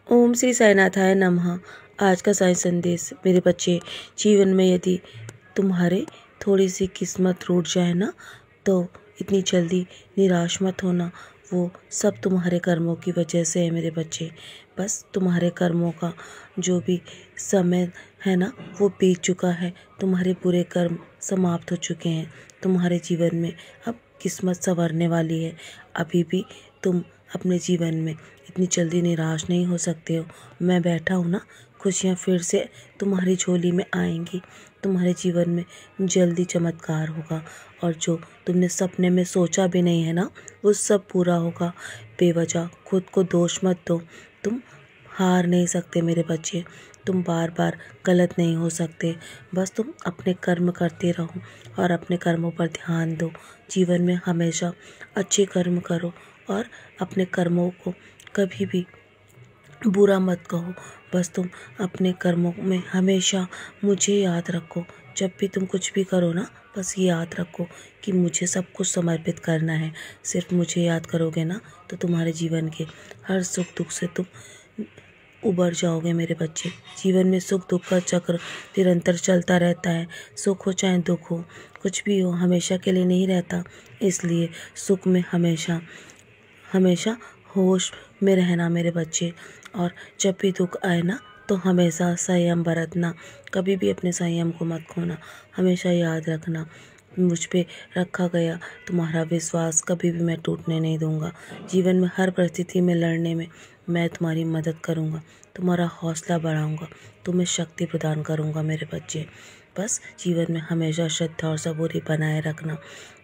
ओम श्री साईनाथाय नमः। आज का साई संदेश। मेरे बच्चे, जीवन में यदि तुम्हारे थोड़ी सी किस्मत रूठ जाए ना, तो इतनी जल्दी निराश मत होना। वो सब तुम्हारे कर्मों की वजह से है मेरे बच्चे। बस तुम्हारे कर्मों का जो भी समय है ना, वो बीत चुका है। तुम्हारे बुरे कर्म समाप्त हो चुके हैं। तुम्हारे जीवन में अब किस्मत संवरने वाली है। अभी भी तुम अपने जीवन में इतनी जल्दी निराश नहीं हो सकते हो। मैं बैठा हूँ ना, खुशियाँ फिर से तुम्हारी झोली में आएंगी। तुम्हारे जीवन में जल्दी चमत्कार होगा, और जो तुमने सपने में सोचा भी नहीं है ना, वो सब पूरा होगा। बेवजह खुद को दोष मत दो। तुम हार नहीं सकते मेरे बच्चे। तुम बार बार गलत नहीं हो सकते। बस तुम अपने कर्म करते रहो और अपने कर्मों पर ध्यान दो। जीवन में हमेशा अच्छे कर्म करो और अपने कर्मों को कभी भी बुरा मत कहो। बस तुम अपने कर्मों में हमेशा मुझे याद रखो। जब भी तुम कुछ भी करो ना, बस ये याद रखो कि मुझे सब कुछ समर्पित करना है। सिर्फ मुझे याद करोगे ना, तो तुम्हारे जीवन के हर सुख दुख से तुम उबर जाओगे मेरे बच्चे। जीवन में सुख दुख का चक्र निरंतर चलता रहता है। सुख हो चाहे दुख हो, कुछ भी हो, हमेशा के लिए नहीं रहता। इसलिए सुख में हमेशा हमेशा होश में रहना मेरे बच्चे। और जब भी दुख आए ना, तो हमेशा संयम बरतना। कभी भी अपने संयम को मत खोना। हमेशा याद रखना, मुझ पे रखा गया तुम्हारा विश्वास कभी भी मैं टूटने नहीं दूंगा। जीवन में हर परिस्थिति में लड़ने में मैं तुम्हारी मदद करूंगा, तुम्हारा हौसला बढ़ाऊंगा, तुम्हें शक्ति प्रदान करूंगा मेरे बच्चे। बस जीवन में हमेशा श्रद्धा और सबूरी बनाए रखना।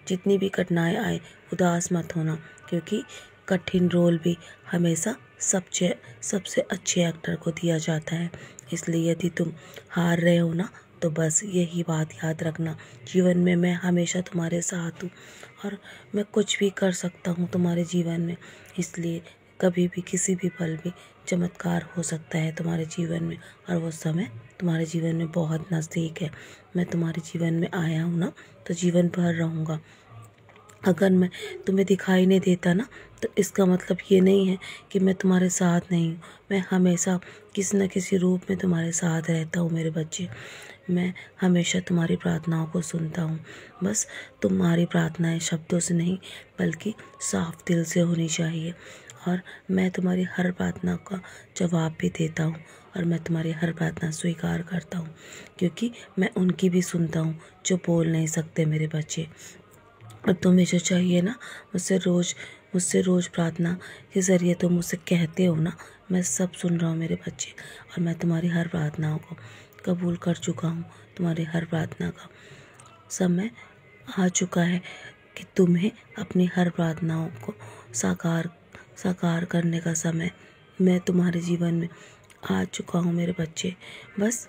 जितनी भी कठिनाई आए, उदास मत होना, क्योंकि कठिन रोल भी हमेशा सबसे अच्छे एक्टर को दिया जाता है। इसलिए यदि तुम हार रहे हो ना, तो बस यही बात याद रखना, जीवन में मैं हमेशा तुम्हारे साथ हूँ और मैं कुछ भी कर सकता हूँ तुम्हारे जीवन में। इसलिए कभी भी किसी भी पल भी चमत्कार हो सकता है तुम्हारे जीवन में, और वो समय तुम्हारे जीवन में बहुत नज़दीक है। मैं तुम्हारे जीवन में आया हूँ ना, तो जीवन भर रहूँगा। अगर मैं तुम्हें दिखाई नहीं देता ना, तो इसका मतलब ये नहीं है कि मैं तुम्हारे साथ नहीं हूँ। मैं हमेशा किसी न किसी रूप में तुम्हारे साथ रहता हूँ मेरे बच्चे। मैं हमेशा तुम्हारी प्रार्थनाओं को सुनता हूँ। बस तुम्हारी प्रार्थनाएं शब्दों से नहीं, बल्कि साफ दिल से होनी चाहिए। और मैं तुम्हारी हर प्रार्थना का जवाब भी देता हूँ, और मैं तुम्हारी हर प्रार्थना स्वीकार करता हूँ, क्योंकि मैं उनकी भी सुनता हूँ जो बोल नहीं सकते मेरे बच्चे। और तुम्हें जो चाहिए ना, मुझसे रोज़ प्रार्थना के ज़रिए तुम मुझसे कहते हो ना, मैं सब सुन रहा हूँ मेरे बच्चे। और मैं तुम्हारी हर प्रार्थनाओं को कबूल कर चुका हूँ। तुम्हारी हर प्रार्थना का समय आ चुका है कि तुम्हें अपनी हर प्रार्थनाओं को साकार करने का समय मैं तुम्हारे जीवन में आ चुका हूँ मेरे बच्चे। बस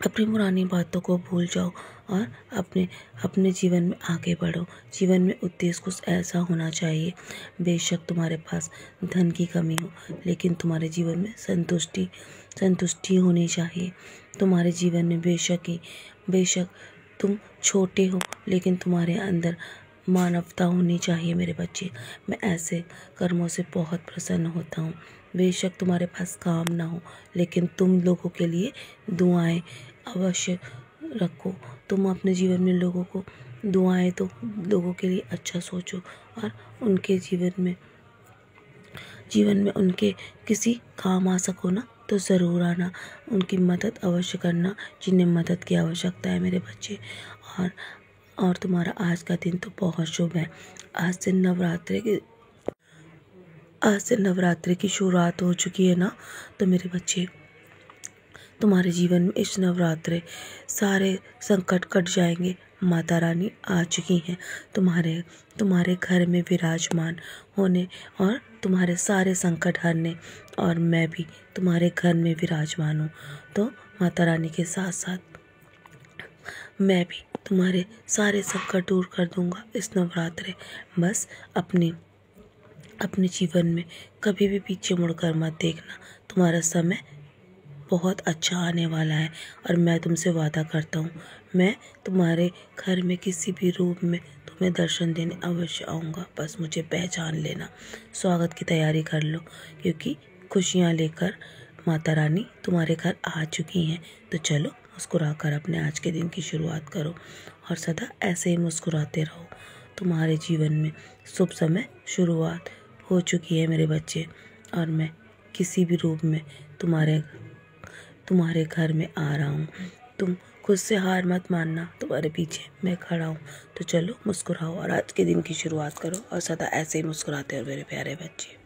अपनी पुरानी बातों को भूल जाओ और अपने जीवन में आगे बढ़ो। जीवन में उद्देश्य कुछ ऐसा होना चाहिए। बेशक तुम्हारे पास धन की कमी हो, लेकिन तुम्हारे जीवन में संतुष्टि होनी चाहिए। तुम्हारे जीवन में बेशक तुम छोटे हो, लेकिन तुम्हारे अंदर मानवता होनी चाहिए मेरे बच्चे। मैं ऐसे कर्मों से बहुत प्रसन्न होता हूँ। बेशक तुम्हारे पास काम ना हो, लेकिन तुम लोगों के लिए दुआएं अवश्य रखो। तुम अपने जीवन में लोगों को दुआएं दो, लोगों के लिए अच्छा सोचो, और उनके जीवन में उनके किसी काम आ सको ना, तो ज़रूर आना। उनकी मदद अवश्य करना जिन्हें मदद की आवश्यकता है मेरे बच्चे। और तुम्हारा आज का दिन तो बहुत शुभ है। आज से नवरात्रि की शुरुआत हो चुकी है ना, तो मेरे बच्चे, तुम्हारे जीवन में इस नवरात्रे सारे संकट कट जाएंगे। माता रानी आ चुकी हैं तुम्हारे घर में विराजमान होने, और तुम्हारे सारे संकट हरने। और मैं भी तुम्हारे घर में विराजमान हूँ, तो माता रानी के साथ साथ मैं भी तुम्हारे सारे संकट दूर कर दूंगा इस नवरात्रे। बस अपने जीवन में कभी भी पीछे मुड़कर मत देखना। तुम्हारा समय बहुत अच्छा आने वाला है, और मैं तुमसे वादा करता हूँ, मैं तुम्हारे घर में किसी भी रूप में तुम्हें दर्शन देने अवश्य आऊँगा। बस मुझे पहचान लेना, स्वागत की तैयारी कर लो, क्योंकि खुशियाँ लेकर माता रानी तुम्हारे घर आ चुकी हैं। तो चलो मुस्कुरा कर अपने आज के दिन की शुरुआत करो और सदा ऐसे ही मुस्कुराते रहो। तुम्हारे जीवन में शुभ समय शुरुआत हो चुकी है मेरे बच्चे, और मैं किसी भी रूप में तुम्हारे घर में आ रहा हूँ। तुम खुद से हार मत मानना, तुम्हारे पीछे मैं खड़ा हूँ। तो चलो मुस्कुराओ और आज के दिन की शुरुआत करो और सदा ऐसे ही मुस्कुराते रहो मेरे प्यारे बच्चे।